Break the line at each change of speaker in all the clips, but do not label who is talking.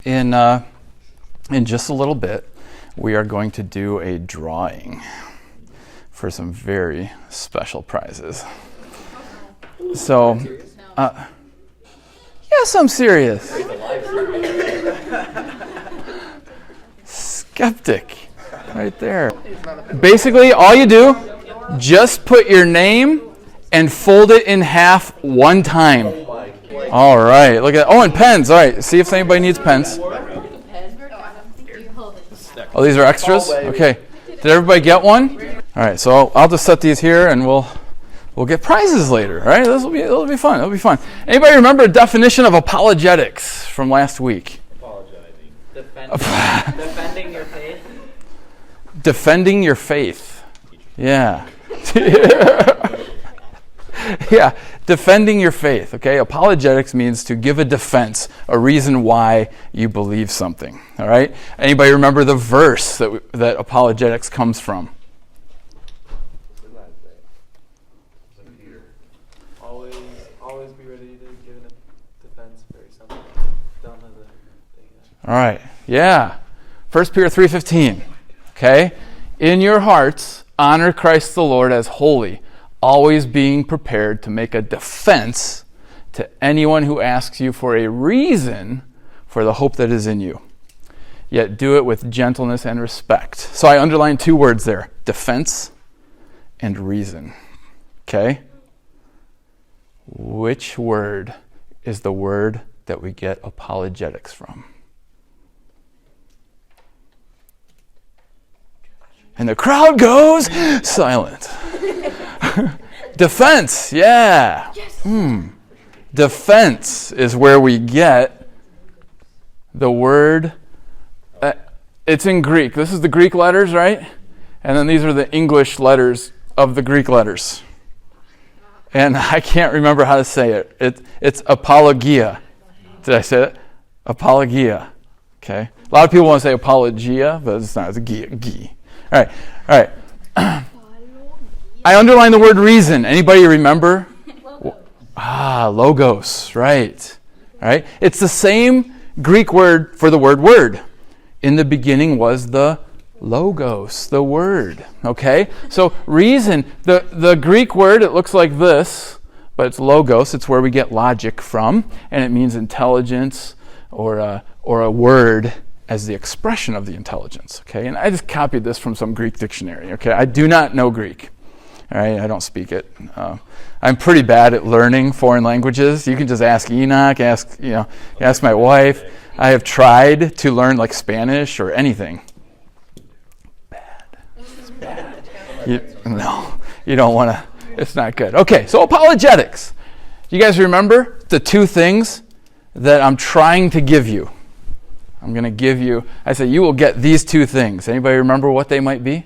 In just a little bit, we are going to do a drawing for some very special prizes. So, yes, I'm serious. Skeptic, right there. Basically, all you do, just put your name and fold it in half one time. All right, look at that. Oh, and pens. All right, see if anybody needs pens. Oh, these are extras? Okay. Did everybody get one? All right, so I'll just set these here and we'll get prizes later, all right? It'll be fun. It'll be fun. Anybody remember a definition of apologetics from last week?
Apologizing. Defending your faith.
Defending your faith. Yeah. Yeah, defending your faith, okay? Apologetics means to give a defense, a reason why you believe something, all right? Anybody remember the verse that apologetics comes from?
Always be ready to give a defense for something done as a thing.
All right, yeah. 1 Peter 3:15, okay? In your hearts, honor Christ the Lord as holy, always being prepared to make a defense to anyone who asks you for a reason for the hope that is in you. Yet do it with gentleness and respect. So I underlined two words there, defense and reason. Okay? Which word is the word that we get apologetics from? And the crowd goes silent. Defense, yeah. Yes. Defense is where we get the word. It's in Greek. This is the Greek letters, right? And then these are the English letters of the Greek letters. And I can't remember how to say it. It's apologia. Did I say it? Apologia. Okay. A lot of people want to say apologia, but it's not. It's a gi. All right. I underlined the word reason. Anybody remember? Logos. Logos, right. All right. It's the same Greek word for the word. In the beginning was the logos, the word. Okay? So reason, the Greek word, it looks like this, but it's logos. It's where we get logic from, and it means intelligence or a word as the expression of the intelligence. Okay? And I just copied this from some Greek dictionary. Okay? I do not know Greek. All right, I don't speak it. I'm pretty bad at learning foreign languages. You can just ask Enoch, ask my wife. I have tried to learn like Spanish or anything. It's bad. You don't want to. It's not good. Okay, so apologetics. You guys remember the two things that I'm trying to give you? I'm going to give you. I said you will get these two things. Anybody remember what they might be?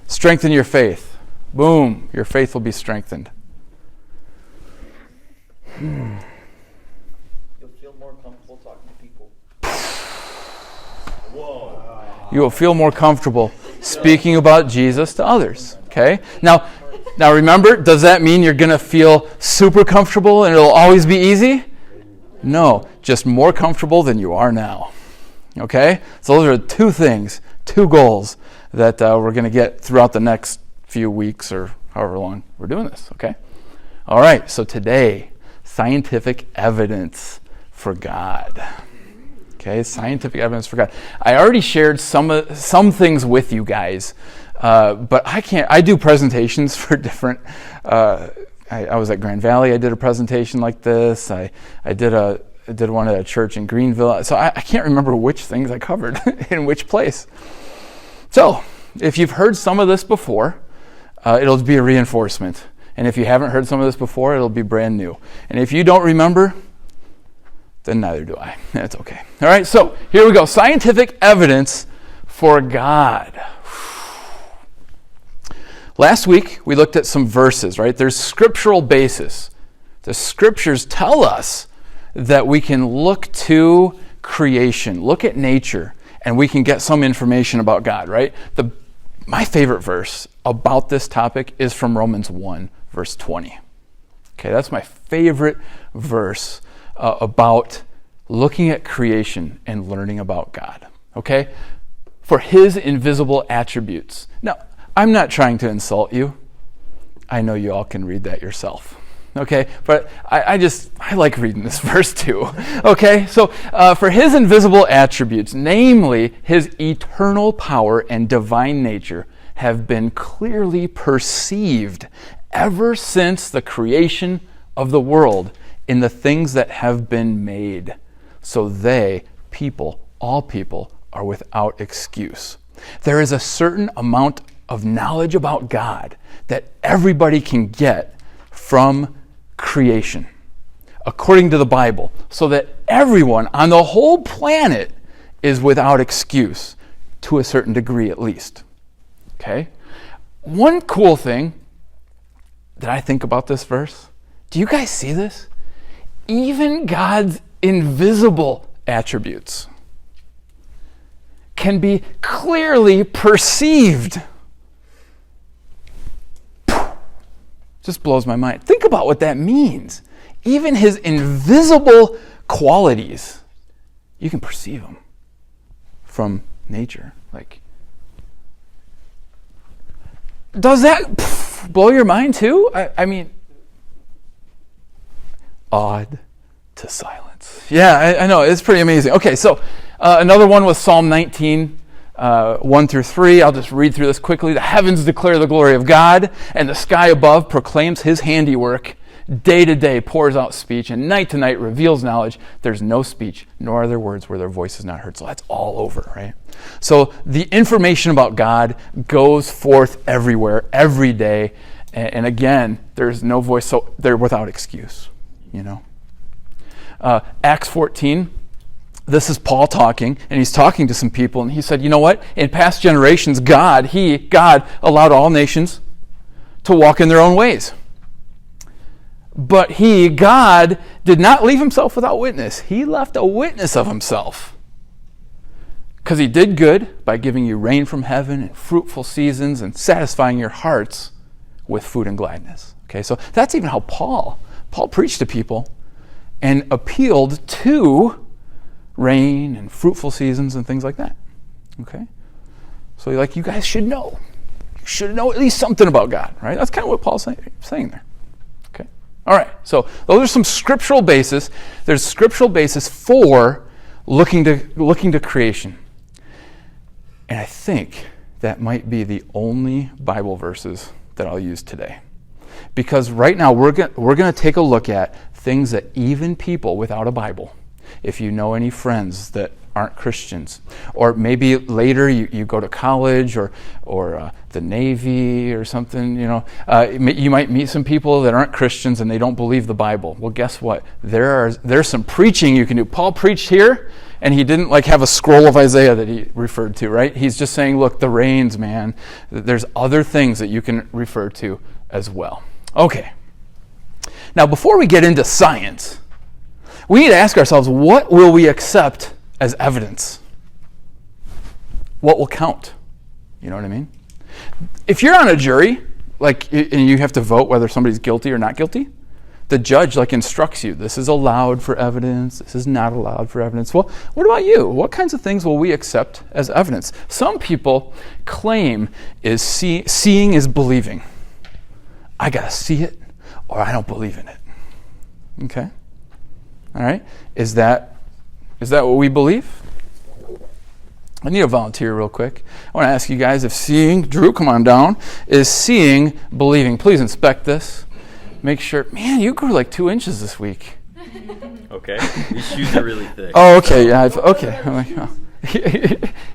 Strengthen your faith. Boom. Your faith will be strengthened.
You'll feel more comfortable talking to people.
Whoa. You will feel more comfortable speaking about Jesus to others. Okay? Now remember, does that mean you're going to feel super comfortable and it'll always be easy? No. Just more comfortable than you are now. Okay? So those are two things, two goals that we're going to get throughout the next few weeks or however long we're doing this, okay? All right, so today, scientific evidence for God. Okay, scientific evidence for God. I already shared some things with you guys, but I do presentations for different, I was at Grand Valley, I did a presentation like this, I did one at a church in Greenville, so I can't remember which things I covered in which place. So, if you've heard some of this before, it'll be a reinforcement. And if you haven't heard some of this before, it'll be brand new. And if you don't remember, then neither do I. That's okay. All right, so here we go. Scientific evidence for God. Last week, we looked at some verses, right? There's scriptural basis. The scriptures tell us that we can look to creation, look at nature, and we can get some information about God, right? My favorite verse about this topic is from Romans 1, verse 20. Okay, that's my favorite verse about looking at creation and learning about God, okay? For his invisible attributes. Now, I'm not trying to insult you. I know you all can read that yourself, okay? But I like reading this verse too, okay? So, for his invisible attributes, namely his eternal power and divine nature, have been clearly perceived ever since the creation of the world in the things that have been made. So they, people, all people, are without excuse. There is a certain amount of knowledge about God that everybody can get from creation, according to the Bible, so that everyone on the whole planet is without excuse, to a certain degree at least. Okay? One cool thing that I think about this verse, do you guys see this? Even God's invisible attributes can be clearly perceived. Just blows my mind. Think about what that means. Even his invisible qualities, you can perceive them from nature. Like, does that blow your mind too? I mean, awed to silence. Yeah, I know. It's pretty amazing. Okay, so another one was Psalm 19, 1 through 3. I'll just read through this quickly. The heavens declare the glory of God, and the sky above proclaims his handiwork. Day to day pours out speech, and night to night reveals knowledge. There's no speech, nor are there words where their voice is not heard. So that's all over, right? So the information about God goes forth everywhere, every day. And again, there's no voice, so they're without excuse, you know. Acts 14, this is Paul talking, and he's talking to some people, and he said, you know what? In past generations, God allowed all nations to walk in their own ways. But God, did not leave himself without witness. He left a witness of himself. Because he did good by giving you rain from heaven and fruitful seasons and satisfying your hearts with food and gladness. Okay, so that's even how Paul preached to people and appealed to rain and fruitful seasons and things like that. Okay? So you guys should know. You should know at least something about God, right? That's kind of what Paul's saying there. Okay? All right, so those are some scriptural basis. There's scriptural basis for looking to creation. And I think that might be the only Bible verses that I'll use today. Because right now we're going to take a look at things that even people without a Bible, if you know any friends that aren't Christians, or maybe later you go to college or the Navy or something, you might meet some people that aren't Christians and they don't believe the Bible. Well, guess what? There's some preaching you can do. Paul preached here, and he didn't have a scroll of Isaiah that he referred to, right? He's just saying, look, the rains, man. There's other things that you can refer to as well. Okay. Now, before we get into science, we need to ask ourselves, what will we accept as evidence? What will count? You know what I mean? If you're on a jury, and you have to vote whether somebody's guilty or not guilty, the judge instructs you, this is allowed for evidence, this is not allowed for evidence. Well, what about you? What kinds of things will we accept as evidence? Some people claim seeing is believing. I gotta see it or I don't believe in it. Okay? All right? Is that what we believe? I need a volunteer real quick. I want to ask you guys if seeing, Drew, come on down, is seeing believing. Please inspect this. Make sure, man, you grew 2 inches this week.
Okay. These shoes are really thick.
Oh, okay. Yeah. Okay. I'm like, oh.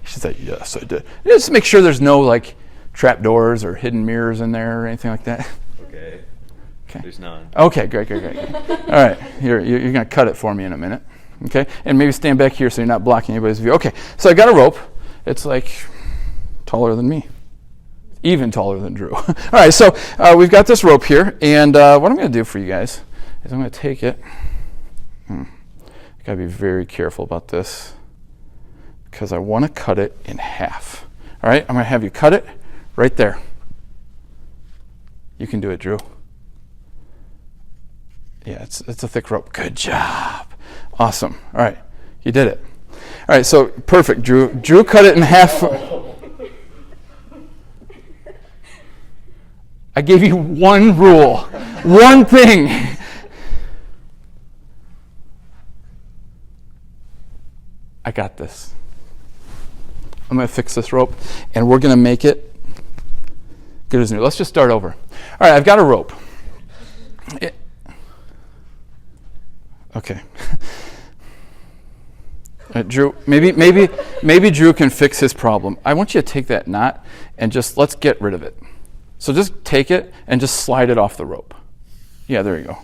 She said, yes, I did. Just make sure there's no trap doors or hidden mirrors in there or anything like that.
Okay. There's none.
Okay, great. All right, you're going to cut it for me in a minute, okay? And maybe stand back here so you're not blocking anybody's view. Okay, so I got a rope. It's taller than me, even taller than Drew. All right, so we've got this rope here, and what I'm going to do for you guys is I'm going to take it. You got to be very careful about this because I want to cut it in half. All right, I'm going to have you cut it right there. You can do it, Drew. Yeah, it's a thick rope. Good job. Awesome. All right. You did it. All right, so perfect, Drew. Drew cut it in half. I gave you one rule, one thing. I got this. I'm going to fix this rope, and we're going to make it good as new. Let's just start over. All right, I've got a rope. Okay. Drew, maybe Drew can fix his problem. I want you to take that knot and just let's get rid of it. So just take it and just slide it off the rope. Yeah, there you go.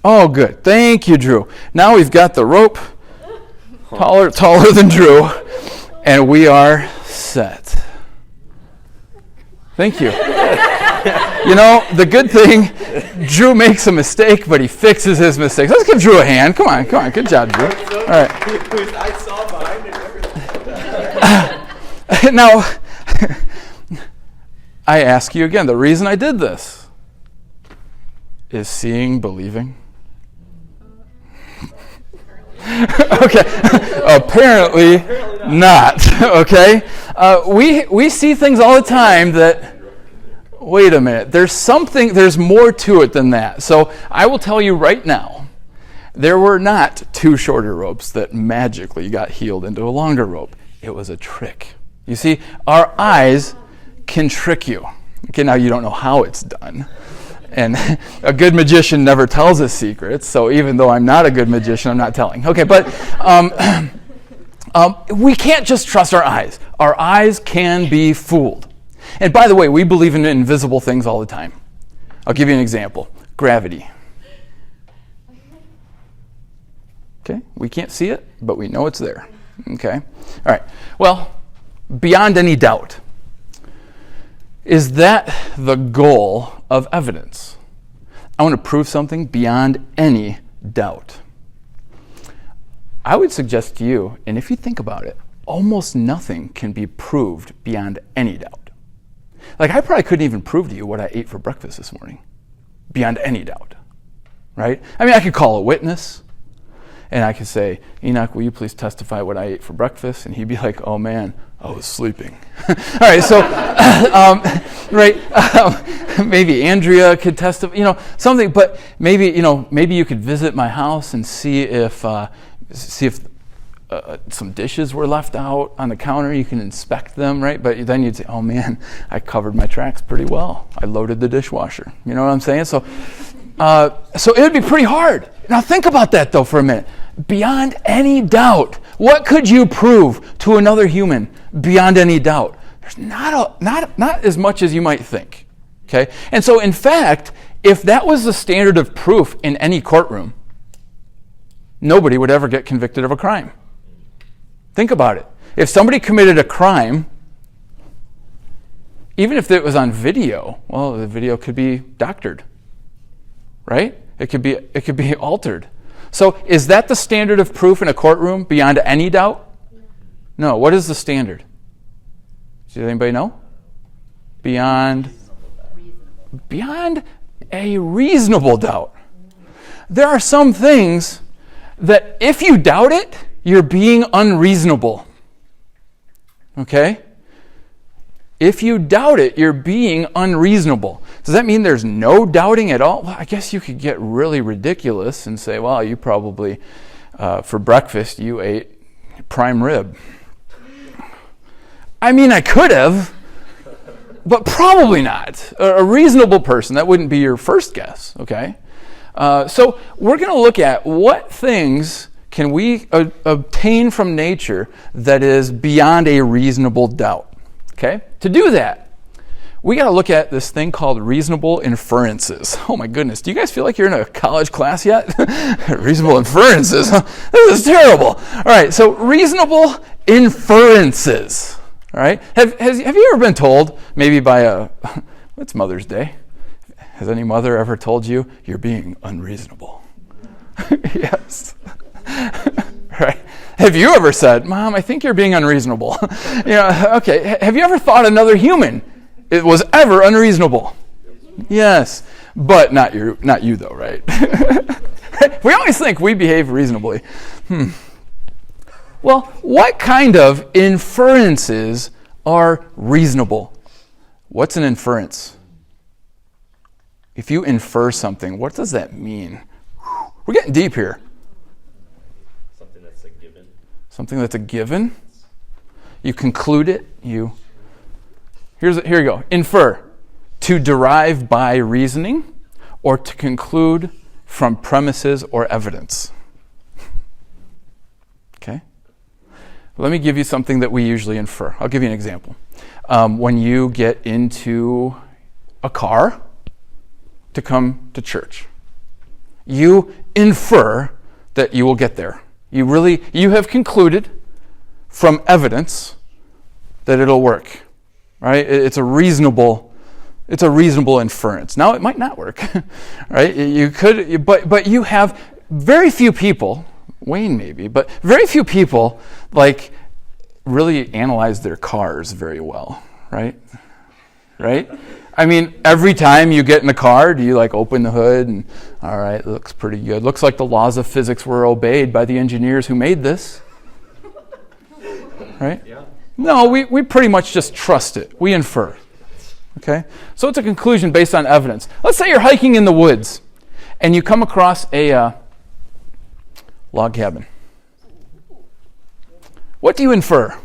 Oh, good. Thank you, Drew. Now we've got the rope taller than Drew, and we are set. Thank you. You know, the good thing, Drew makes a mistake, but he fixes his mistakes. Let's give Drew a hand. Come on. Good job, Drew. All right.
I saw behind it everything.
Now, I ask you again, the reason I did this is seeing, believing. Okay, apparently not. Okay, we see things all the time that. Wait a minute. There's more to it than that. So I will tell you right now, there were not two shorter ropes that magically got healed into a longer rope. It was a trick. You see, our eyes can trick you. Okay, now you don't know how it's done. And a good magician never tells his secrets, so even though I'm not a good magician, I'm not telling. Okay, but we can't just trust our eyes. Our eyes can be fooled. And by the way, we believe in invisible things all the time. I'll give you an example. Gravity. Okay, we can't see it, but we know it's there. Okay, all right. Well, beyond any doubt, is that the goal of evidence? I want to prove something beyond any doubt. I would suggest to you, and if you think about it, almost nothing can be proved beyond any doubt. Like, I probably couldn't even prove to you what I ate for breakfast this morning, beyond any doubt, right? I mean, I could call a witness, and I could say, Enoch, will you please testify what I ate for breakfast? And he'd be like, oh man, I was sleeping. All right, so, maybe Andrea could testify, something, but maybe you could visit my house and see if some dishes were left out on the counter. You can inspect them, right? But then you'd say, oh man, I covered my tracks pretty well. I loaded the dishwasher. You know what I'm saying? So it would be pretty hard. Now think about that though for a minute. Beyond any doubt, what could you prove to another human beyond any doubt? There's not as much as you might think. Okay? And so in fact, if that was the standard of proof in any courtroom, nobody would ever get convicted of a crime. Think about it. If somebody committed a crime, even if it was on video, well, the video could be doctored, right? It could be altered. So is that the standard of proof in a courtroom beyond any doubt? No. What is the standard? Does anybody know? Beyond a reasonable doubt. There are some things that if you doubt it, you're being unreasonable. Okay? If you doubt it, you're being unreasonable. Does that mean there's no doubting at all? Well, I guess you could get really ridiculous and say, well, you probably, for breakfast, you ate prime rib. I mean, I could have, but probably not. A reasonable person, that wouldn't be your first guess, okay? So we're going to look at what things can we obtain from nature that is beyond a reasonable doubt. Okay? To do that, we got to look at this thing called reasonable inferences. Oh my goodness, do you guys feel like you're in a college class yet? Reasonable inferences? This is terrible. All right, so reasonable inferences. All right? Have you ever been told, maybe by it's Mother's Day, has any mother ever told you you're being unreasonable? Yes. Right? Have you ever said, Mom, I think you're being unreasonable? Okay. Have you ever thought another human it was ever unreasonable? Yes. But not you though, right? We always think we behave reasonably. Well, what kind of inferences are reasonable? What's an inference? If you infer something, what does that mean? We're getting deep here.
Something that's a given.
Something that's a given. You conclude it. Here you go. Infer. To derive by reasoning or to conclude from premises or evidence. Okay? Let me give you something that we usually infer. I'll give you an example. When you get into a car to come to church, you infer that you will get there. You have concluded from evidence that it'll work, right? It's a reasonable inference. Now it might not work, right? You could, but you have very few people, Wayne maybe, but very few people like really analyze their cars very well, right? Right? I mean, every time you get in the car, do you like open the hood and, all right, it looks pretty good. Looks like the laws of physics were obeyed by the engineers who made this. Right?
Yeah.
No, we pretty much just trust it. We infer. Okay? So it's a conclusion based on evidence. Let's say you're hiking in the woods and you come across a log cabin. What do you infer?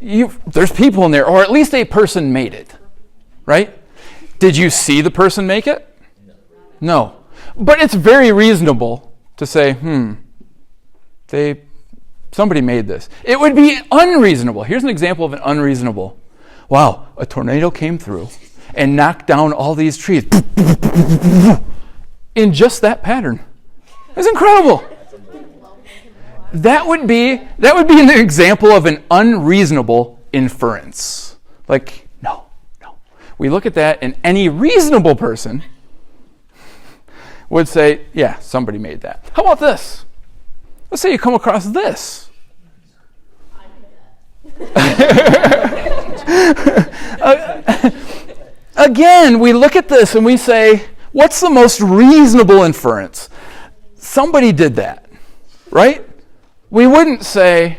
There's people in there, or at least a person made it, right? Did you see the person make it? No. But it's very reasonable to say, somebody made this. It would be unreasonable. Here's an example of an unreasonable. Wow, a tornado came through and knocked down all these trees in just that pattern. It's incredible. That would be an example of an unreasonable inference. Like, no. We look at that, and any reasonable person would say, yeah, somebody made that. How about this? Let's say you come across this. Again, we look at this and we say, what's the most reasonable inference? Somebody did that, right? We wouldn't say,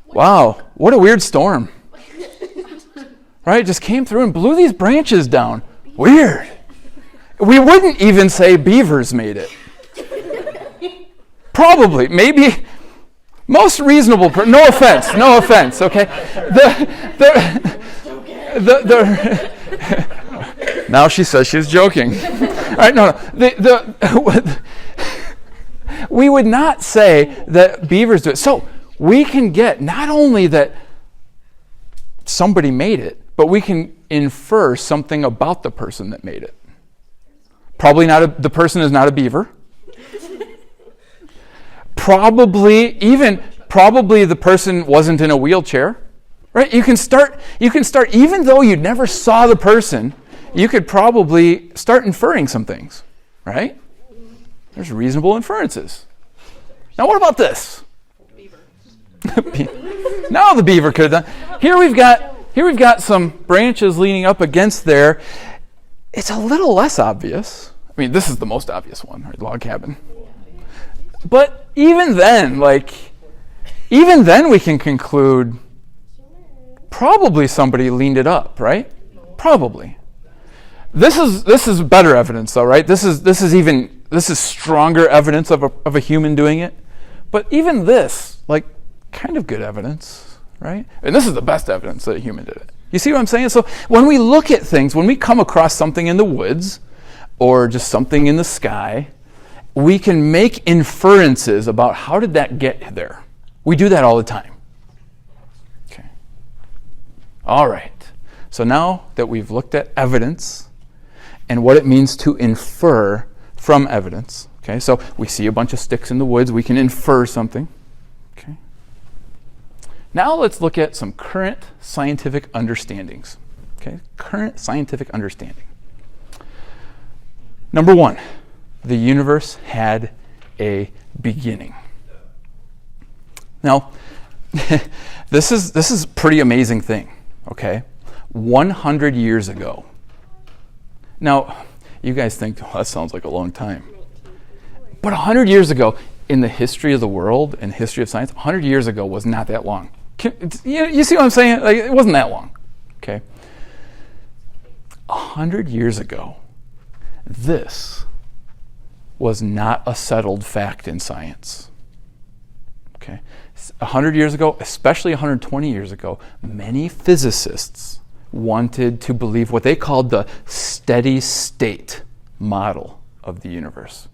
wow, what a weird storm. Right? Just came through and blew these branches down. Weird. We wouldn't even say beavers made it. Probably. Maybe. Most reasonable. No offense. Okay. Now she says she's joking. All right. No. We would not say that beavers do it. So we can get not only that somebody made it, but we can infer something about the person that made it. Probably the person is not a beaver. Probably the person wasn't in a wheelchair. Right? You can start, even though you never saw the person, you could probably start inferring some things. Right? There's reasonable inferences. Now what about this?
Beaver.
Now the beaver could have done. Here we've got some branches leaning up against there. It's a little less obvious. I mean, this is the most obvious one, right? Log cabin. But even then we can conclude probably somebody leaned it up, right? Probably. This is better evidence, though, right? This is stronger evidence of a human doing it. But even this, kind of good evidence, right? And this is the best evidence that a human did it. You see what I'm saying? So when we look at things, when we come across something in the woods or just something in the sky, we can make inferences about how did that get there. We do that all the time. Okay. All right. So now that we've looked at evidence and what it means to infer from evidence, okay, so we see a bunch of sticks in the woods, we can infer something. Okay. Now let's look at some current scientific understandings. Okay, current scientific understanding. Number one, the universe had a beginning. Now, this is a pretty amazing thing, okay? 100 years ago. Now, you guys think, that sounds like a long time. But 100 years ago, in the history of the world and history of science, 100 years ago was not that long. You see what I'm saying? Like, it wasn't that long. Okay. 100 years ago, this was not a settled fact in science. Okay. 100 years ago, especially 120 years ago, many physicists wanted to believe what they called the steady state model of the universe.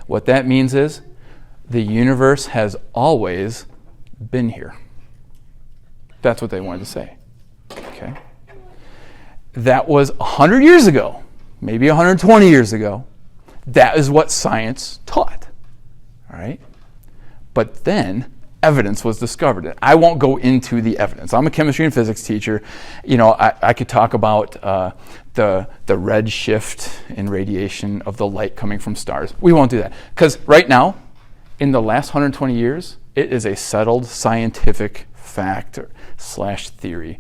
What that means is the universe has always been here. That's what they wanted to say. Okay. That was 100 years ago, maybe 120 years ago. That is what science taught. All right? But then evidence was discovered. I won't go into the evidence. I'm a chemistry and physics teacher. You know, I could talk about the red shift in radiation of the light coming from stars. We won't do that. Because right now, in the last 120 years, it is a settled scientific fact / theory.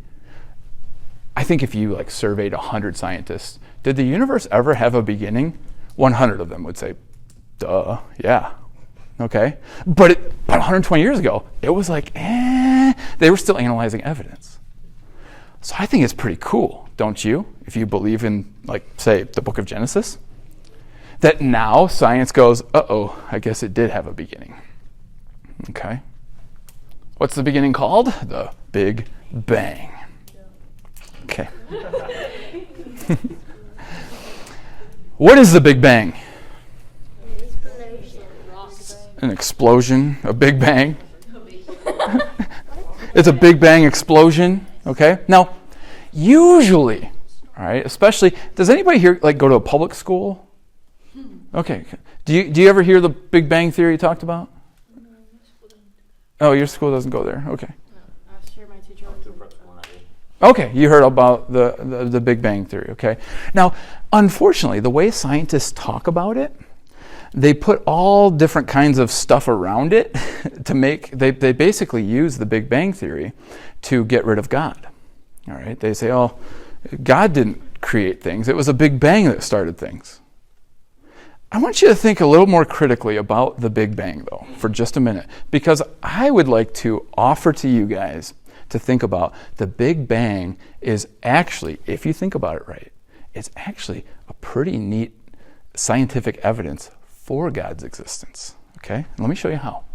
I think if you surveyed 100 scientists, did the universe ever have a beginning? 100 of them would say, duh, yeah. Okay? But 120 years ago, it was they were still analyzing evidence. So I think it's pretty cool, don't you? If you believe in, say, the book of Genesis, that now science goes, I guess it did have a beginning. Okay? What's the beginning called? The Big Bang. Okay. What is the Big Bang? An explosion, a Big Bang. It's a Big Bang explosion, okay? Now, usually, all right, especially, does anybody here go to a public school? Okay. Do you ever hear the Big Bang theory talked about? Oh, your school doesn't go there. Okay.
Last year, my teacher went to prep school.
Okay, you heard about the Big Bang theory. Okay. Now, unfortunately, the way scientists talk about it, they put all different kinds of stuff around it to make. They basically use the Big Bang theory to get rid of God. All right. They say, oh, God didn't create things. It was a Big Bang that started things. I want you to think a little more critically about the Big Bang, though, for just a minute, because I would like to offer to you guys to think about the Big Bang is actually, if you think about it right, it's actually a pretty neat scientific evidence for God's existence. Okay? Let me show you how.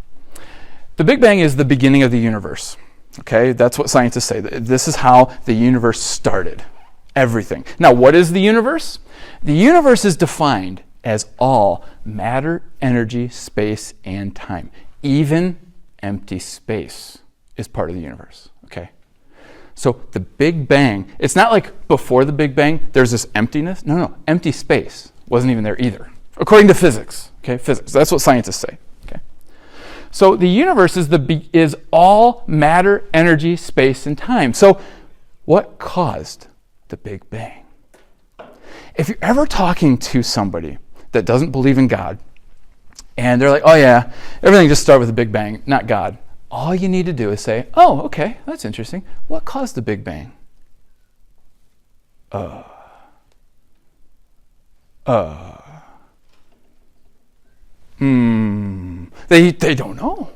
The Big Bang is the beginning of the universe. Okay? That's what scientists say. This is how the universe started. Everything. Now, what is the universe? The universe is defined as all matter, energy, space, and time. Even empty space is part of the universe. Okay? So the Big Bang, it's not like before the Big Bang, there's this emptiness. No. Empty space wasn't even there either. According to physics. Okay? Physics. That's what scientists say. Okay? So the universe is all matter, energy, space, and time. So what caused the Big Bang? If you're ever talking to somebody that doesn't believe in God, and they're like, oh yeah, everything just started with the Big Bang, not God. All you need to do is say, oh, okay, that's interesting. What caused the Big Bang? They don't know.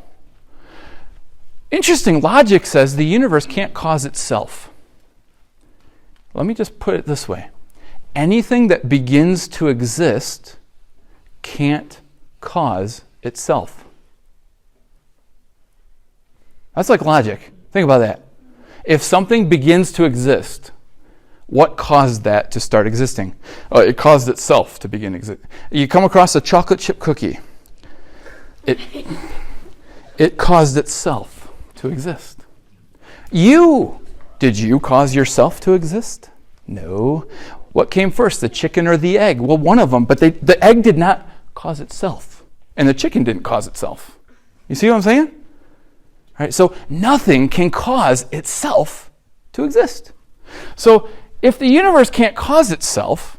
Interesting logic says the universe can't cause itself. Let me just put it this way. Anything that begins to exist can't cause itself. That's like logic. Think about that. If something begins to exist, what caused that to start existing? It caused itself to begin existing. You come across a chocolate chip cookie. It caused itself to exist. Did you cause yourself to exist? No. What came first, the chicken or the egg? Well, one of them, but the egg did not cause itself, and the chicken didn't cause itself. You see what I'm saying? All right, so nothing can cause itself to exist. So if the universe can't cause itself,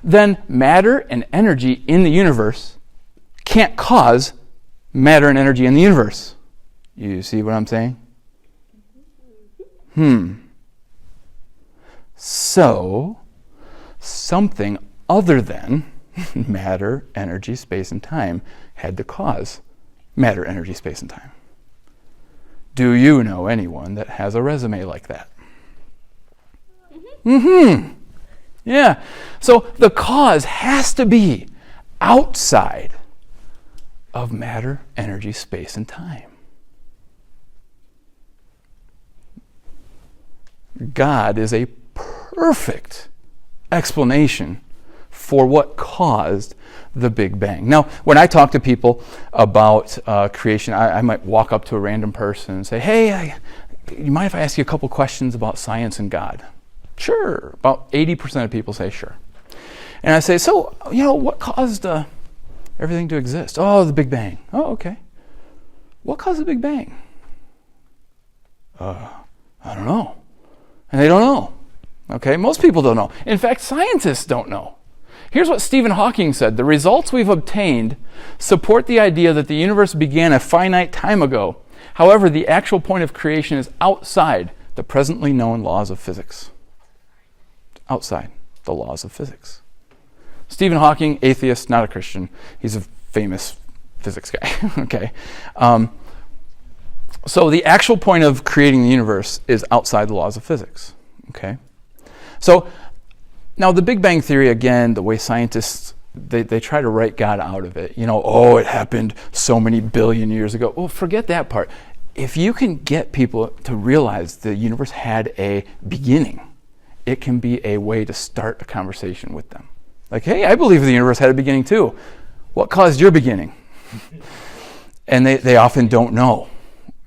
then matter and energy in the universe can't cause matter and energy in the universe. You see what I'm saying? So, something other than matter, energy, space, and time had to cause matter, energy, space, and time. Do you know anyone that has a resume like that? Mm-hmm. Yeah. So the cause has to be outside of matter, energy, space, and time. God is a perfect explanation for what caused the Big Bang. Now, when I talk to people about creation, I might walk up to a random person and say, hey, you mind if I ask you a couple questions about science and God? Sure. About 80% of people say sure. And I say, so, what caused everything to exist? Oh, the Big Bang. Oh, okay. What caused the Big Bang? I don't know. And they don't know. Okay, most people don't know. In fact, scientists don't know. Here's what Stephen Hawking said. The results we've obtained support the idea that the universe began a finite time ago. However, the actual point of creation is outside the presently known laws of physics. Outside the laws of physics. Stephen Hawking, atheist, not a Christian. He's a famous physics guy. Okay. So the actual point of creating the universe is outside the laws of physics. Okay. So now the Big Bang Theory, again, the way scientists, they try to write God out of it. It happened so many billion years ago. Well, forget that part. If you can get people to realize the universe had a beginning, it can be a way to start a conversation with them. Like, hey, I believe the universe had a beginning too. What caused your beginning? And they often don't know.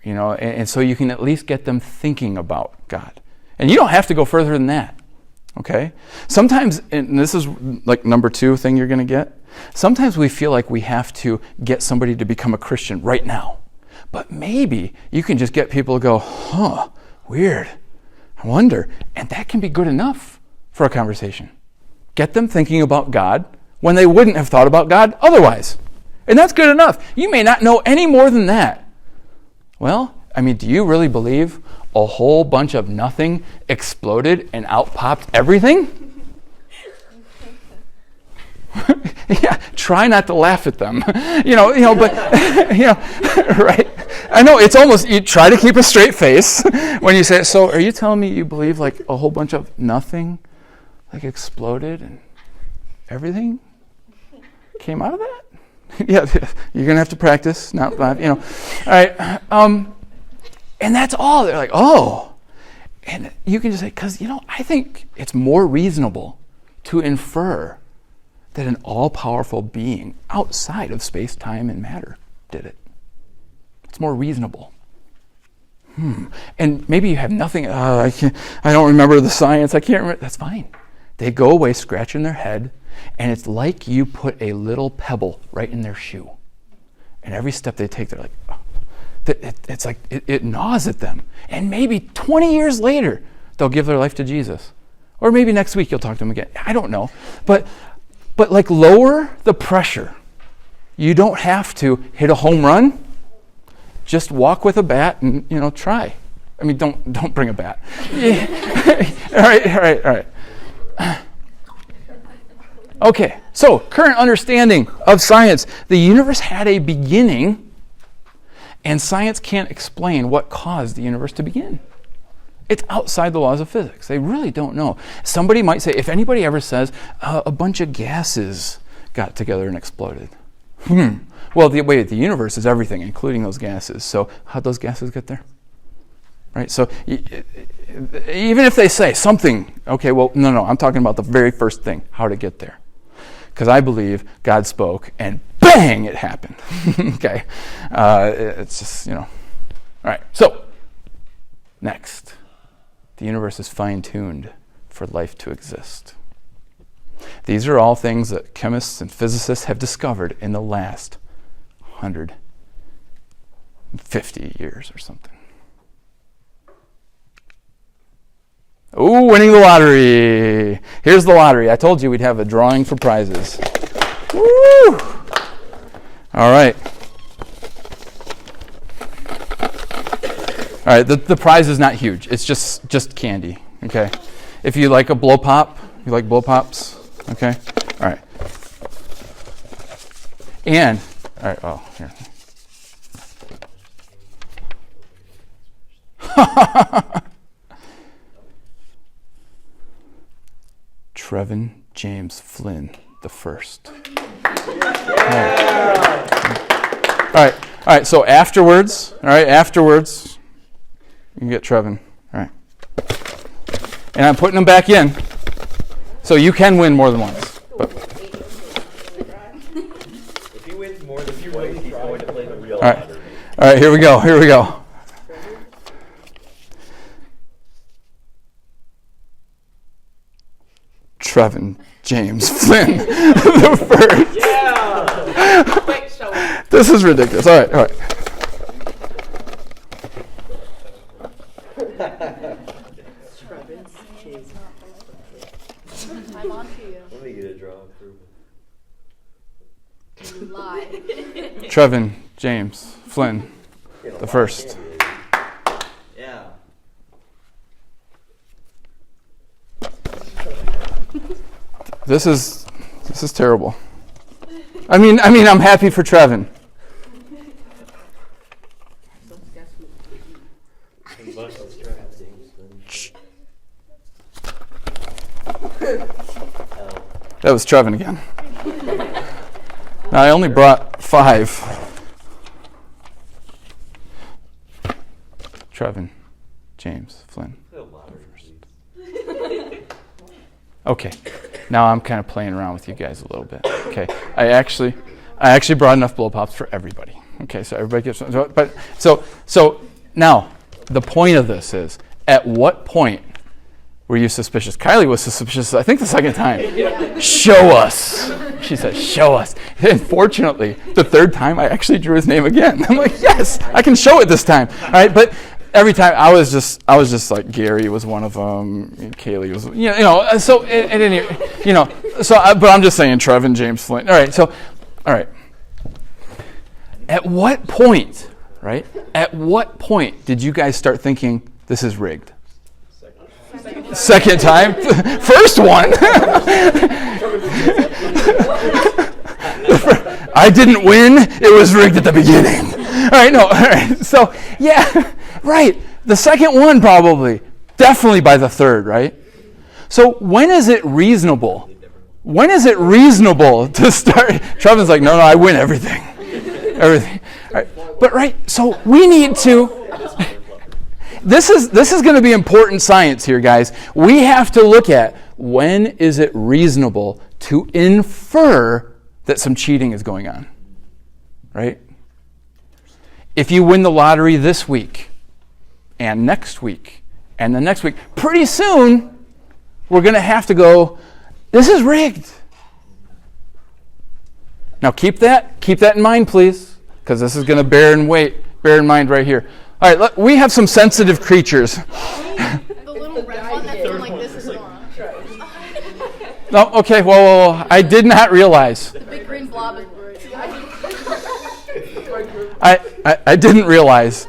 And so you can at least get them thinking about God. And you don't have to go further than that. Okay? Sometimes, and this is like number 2 thing you're going to get, sometimes we feel like we have to get somebody to become a Christian right now. But maybe you can just get people to go, weird, I wonder. And that can be good enough for a conversation. Get them thinking about God when they wouldn't have thought about God otherwise. And that's good enough. You may not know any more than that. Well, do you really believe a whole bunch of nothing exploded and out popped everything? Yeah, try not to laugh at them. But right? I know it's almost, you try to keep a straight face when you say, so are you telling me you believe like a whole bunch of nothing like exploded and everything came out of that? Yeah, you're going to have to practice, not laugh, All right. And that's all. They're like, oh. And you can just say, because, I think it's more reasonable to infer that an all-powerful being outside of space, time, and matter did it. It's more reasonable. And maybe you have nothing, I don't remember the science, I can't remember. That's fine. They go away scratching their head, and it's like you put a little pebble right in their shoe. And every step they take, they're like, oh. It's like it gnaws at them. And maybe 20 years later, they'll give their life to Jesus. Or maybe next week you'll talk to them again. I don't know. But like lower the pressure. You don't have to hit a home run. Just walk with a bat and, try. Don't bring a bat. All right. Okay, so current understanding of science. The universe had a beginning, and science can't explain what caused the universe to begin. It's outside the laws of physics. They really don't know. Somebody might say, if anybody ever says, a bunch of gases got together and exploded. Well, the universe is everything, including those gases. So how'd those gases get there? Right? So even if they say something, okay, well, no, I'm talking about the very first thing, how to get there. Because I believe God spoke and bang, it happened. Okay? It's just, All right, so next. The universe is fine-tuned for life to exist. These are all things that chemists and physicists have discovered in the last 150 years or something. Ooh, winning the lottery. Here's the lottery. I told you we'd have a drawing for prizes. Woo! All right. All right, the prize is not huge. It's just candy, okay? If you like a blow pop, you like blow pops, okay? All right. And All right, oh, here. Trevin James Flynn the first. All right, so afterwards, you can get Trevin. All right. And I'm putting them back in, so you can win more than once. But.
If he wins more than twice, he's going to play the real
All right.
lottery.
All right, here we go. Trevin James Flynn the first.
Yeah. Quick show.
This is ridiculous. All right.
I'm on to you.
Let me get a draw proof.
You lie.
Trevin James Flynn the first.
Yeah.
This is terrible. I mean, I'm happy for Trevin. That was Trevin again. Now I only brought 5. Trevin James Flynn. Okay, now I'm kind of playing around with you guys a little bit. Okay, I actually brought enough blow pops for everybody. Okay, so everybody gets. But so now the point of this is: at what point were you suspicious? Kylie was suspicious, I think, the second time. Show us. She said, "Show us." And fortunately, the third time I actually drew his name again. I'm like, "Yes, I can show it this time." All right, but. Every time I was just like Gary was one of them, Kaylee was, so but I'm just saying Trevin James Flynn. All right. At what point, right? At what point did you guys start thinking this is rigged? Second time? First one. I didn't win. It was rigged at the beginning. All right. So, yeah. Right. The second one probably. Definitely by the third, right? So when is it reasonable? When is it reasonable to start? Trevin's like, no, I win everything. Everything. All right. But so we need to. This is going to be important science here, guys. We have to look at when is it reasonable to infer that some cheating is going on. Right? If you win the lottery this week, and next week, and the next week, pretty soon, we're going to have to go, this is rigged. Now keep that in mind, please, because this is going to bear in mind right here. All right, we have some sensitive creatures.
The little red one that's doing like this is Nora.
No, okay, well, I did not realize.
The big green blob is Bridge.
I didn't realize.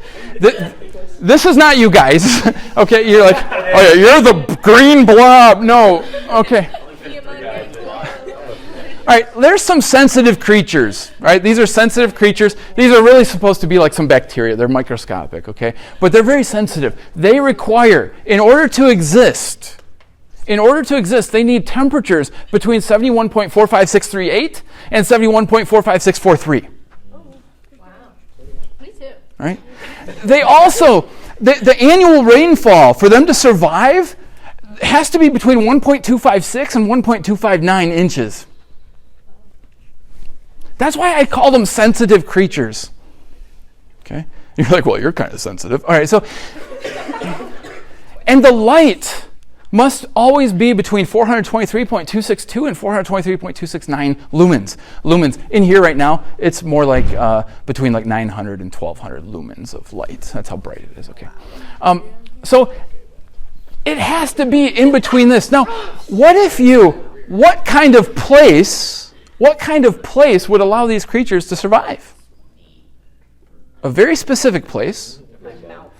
This is not you guys. Okay, you're like, oh yeah, you're the green blob. No, okay. All right, there's some sensitive creatures, right? These are sensitive creatures. These are really supposed to be like some bacteria. They're microscopic, okay? But they're very sensitive. They require, in order to exist, they need temperatures between 71.45638 and 71.45643. Right? They also, the annual rainfall for them to survive has to be between 1.256 and 1.259 inches. That's why I call them sensitive creatures. Okay? You're like, well, you're kind of sensitive. All right, so, and the light must always be between 423.262 and 423.269 lumens. In here right now, it's more like between like 900 and 1200 lumens of light. That's how bright it is, okay? So it has to be in between this. Now, what kind of place would allow these creatures to survive? A very specific place.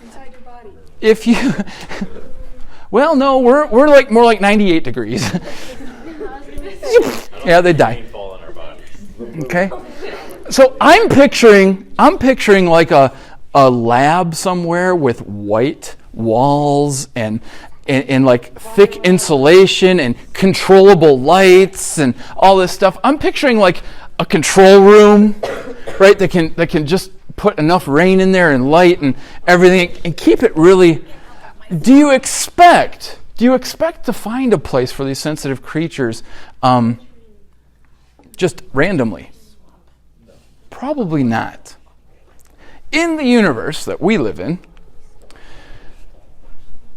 Inside your body.
If you... Well, no, we're like more like 98 degrees. Yeah, they die.
Fall on our bodies.
Okay? So I'm picturing like a lab somewhere with white walls and like thick insulation and controllable lights and all this stuff. I'm picturing like a control room, right? That can just put enough rain in there and light and everything and keep it really. Do you expect to find a place for these sensitive creatures just randomly? Probably not. In the universe that we live in,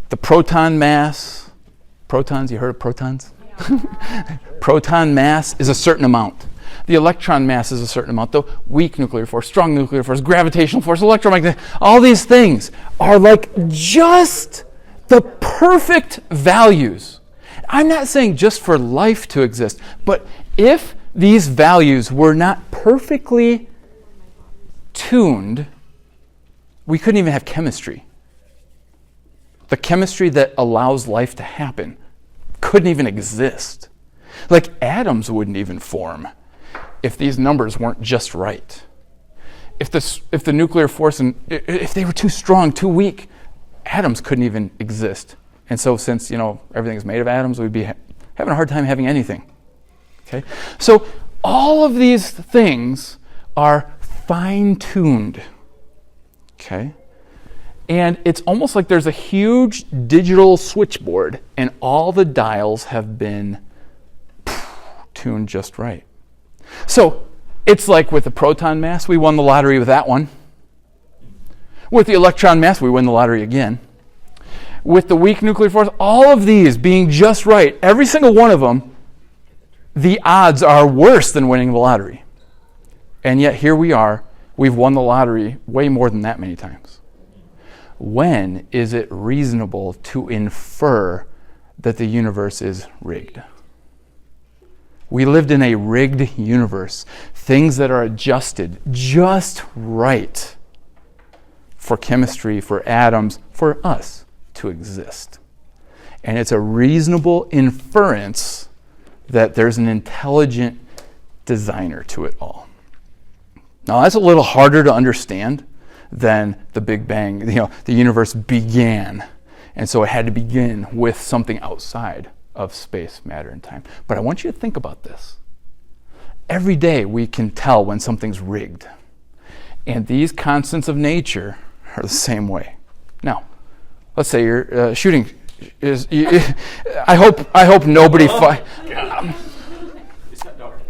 the proton mass, protons, you heard of protons? Proton mass is a certain amount. The electron mass is a certain amount. The weak nuclear force, strong nuclear force, gravitational force, electromagnetic, all these things are like just the perfect values. I'm not saying just for life to exist, but if these values were not perfectly tuned, we couldn't even have chemistry. The chemistry that allows life to happen couldn't even exist. Like atoms wouldn't even form if these numbers weren't just right. If the nuclear force, if they were too strong, too weak, atoms couldn't even exist. And so since, everything is made of atoms, we'd be having a hard time having anything. Okay? So all of these things are fine-tuned. Okay? And it's almost like there's a huge digital switchboard and all the dials have been tuned just right. So it's like with the proton mass, we won the lottery with that one. With the electron mass, we win the lottery again. With the weak nuclear force, all of these being just right, every single one of them, the odds are worse than winning the lottery. And yet here we are, we've won the lottery way more than that many times. When is it reasonable to infer that the universe is rigged? We lived in a rigged universe. Things that are adjusted just right for chemistry, for atoms, for us to exist. And it's a reasonable inference that there's an intelligent designer to it all. Now that's a little harder to understand than the Big Bang. The universe began, and so it had to begin with something outside of space, matter, and time. But I want you to think about this. Every day we can tell when something's rigged, and these constants of nature are the same way. Now, let's say you're shooting. I hope nobody.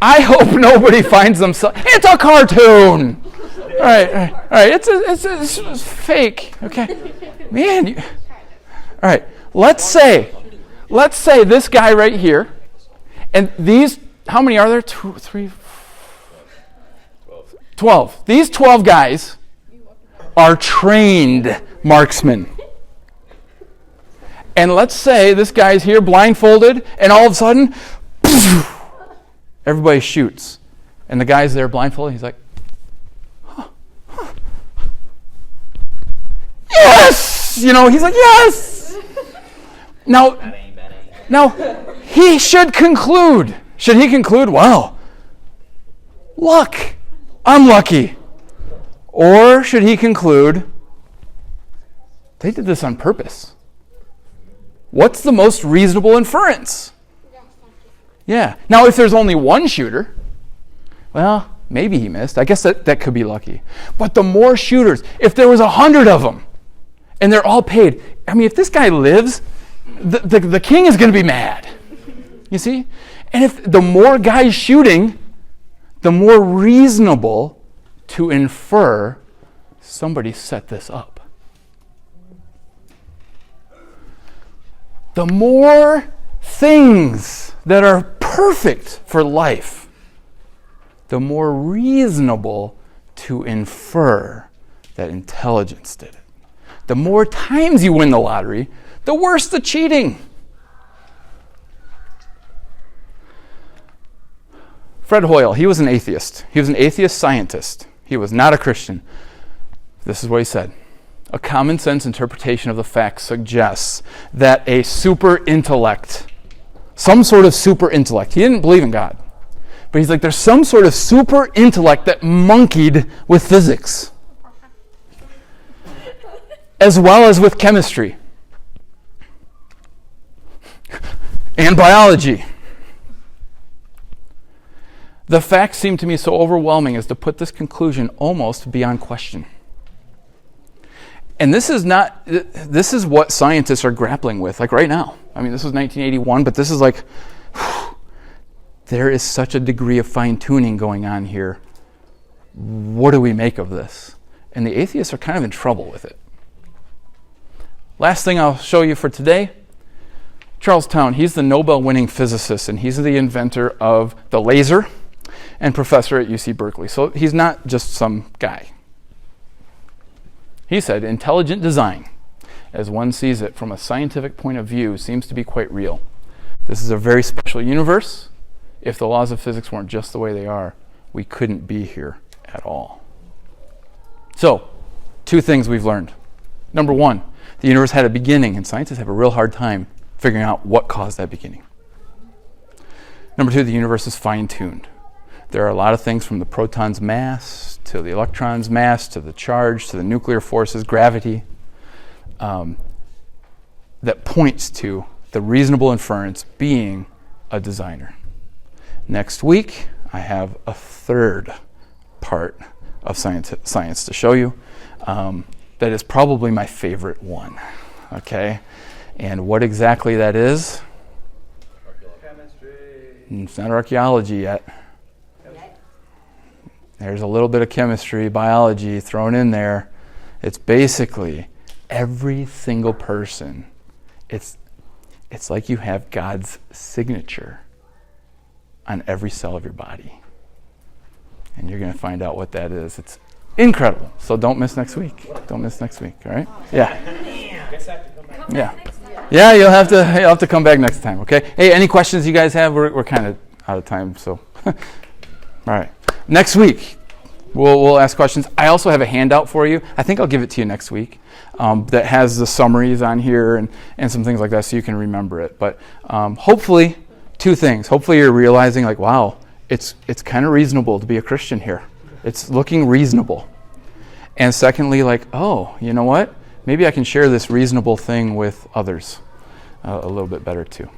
I hope nobody finds themselves. It's a cartoon. All right. It's fake. Okay, man. All right. Let's say this guy right here, and these. How many are there? 2, 3, 12. These 12 guys are trained marksmen. And let's say this guy's here blindfolded, and all of a sudden, everybody shoots. And the guy's there blindfolded, he's like, yes! He's like, yes! Now, he should conclude. Should he conclude, wow, luck, I'm lucky? Or should he conclude, they did this on purpose? What's the most reasonable inference? Yeah. Now, if there's only one shooter, well, maybe he missed. I guess that could be lucky. But the more shooters, if there was 100 of them, and they're all paid, if this guy lives, the king is going to be mad. You see? And if the more guys shooting, the more reasonable to infer somebody set this up. The more things that are perfect for life, the more reasonable to infer that intelligence did it. The more times you win the lottery, the worse the cheating. Fred Hoyle, he was an atheist. He was an atheist scientist. He was not a Christian. This is what he said. A common sense interpretation of the facts suggests that a super intellect, some sort of super intellect, he didn't believe in God, But he's like, there's some sort of super intellect that monkeyed with physics, as well as with chemistry and biology. The facts seem to me so overwhelming as to put this conclusion almost beyond question. And this is what scientists are grappling with, like right now. I mean, this was 1981, but this is like, there is such a degree of fine-tuning going on here. What do we make of this? And the atheists are kind of in trouble with it. Last thing I'll show you for today, Charles Towne. He's the Nobel-winning physicist, and he's the inventor of the laser and professor at UC Berkeley. So he's not just some guy. He said, intelligent design, as one sees it from a scientific point of view, seems to be quite real. This is a very special universe. If the laws of physics weren't just the way they are, we couldn't be here at all. So, 2 things we've learned. Number 1, the universe had a beginning, and scientists have a real hard time figuring out what caused that beginning. Number 2, the universe is fine-tuned. There are a lot of things from the proton's mass to the electron's mass to the charge to the nuclear forces, gravity, that points to the reasonable inference being a designer. Next week, I have a 3rd part of science to show you that is probably my favorite one. Okay? And what exactly that is?
Chemistry.
It's not archaeology yet. There's a little bit of chemistry, biology thrown in there. It's basically every single person. It's like you have God's signature on every cell of your body. And you're going to find out what that is. It's incredible. So don't miss next week. Don't miss next week, all right? Yeah. Yeah. Yeah, you'll have to come back next time, okay? Hey, any questions you guys have? We're kind of out of time, so. All right. Next week, we'll ask questions. I also have a handout for you. I think I'll give it to you next week that has the summaries on here and some things like that so you can remember it. But hopefully, 2 things. Hopefully you're realizing, like, wow, it's kind of reasonable to be a Christian here. It's looking reasonable. And secondly, like, oh, you know what? Maybe I can share this reasonable thing with others a little bit better too.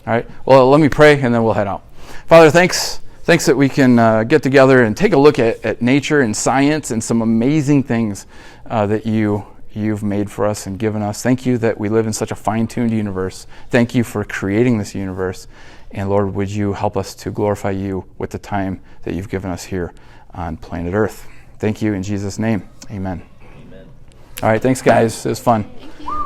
All right. Well, let me pray and then we'll head out. Father, thanks that we can get together and take a look at nature and science and some amazing things that you've made for us and given us. Thank you that we live in such a fine-tuned universe. Thank you for creating this universe. And Lord, would you help us to glorify you with the time that you've given us here on planet Earth. Thank you in Jesus' name. Amen.
Amen.
All right, thanks guys. It was fun.
Thank you.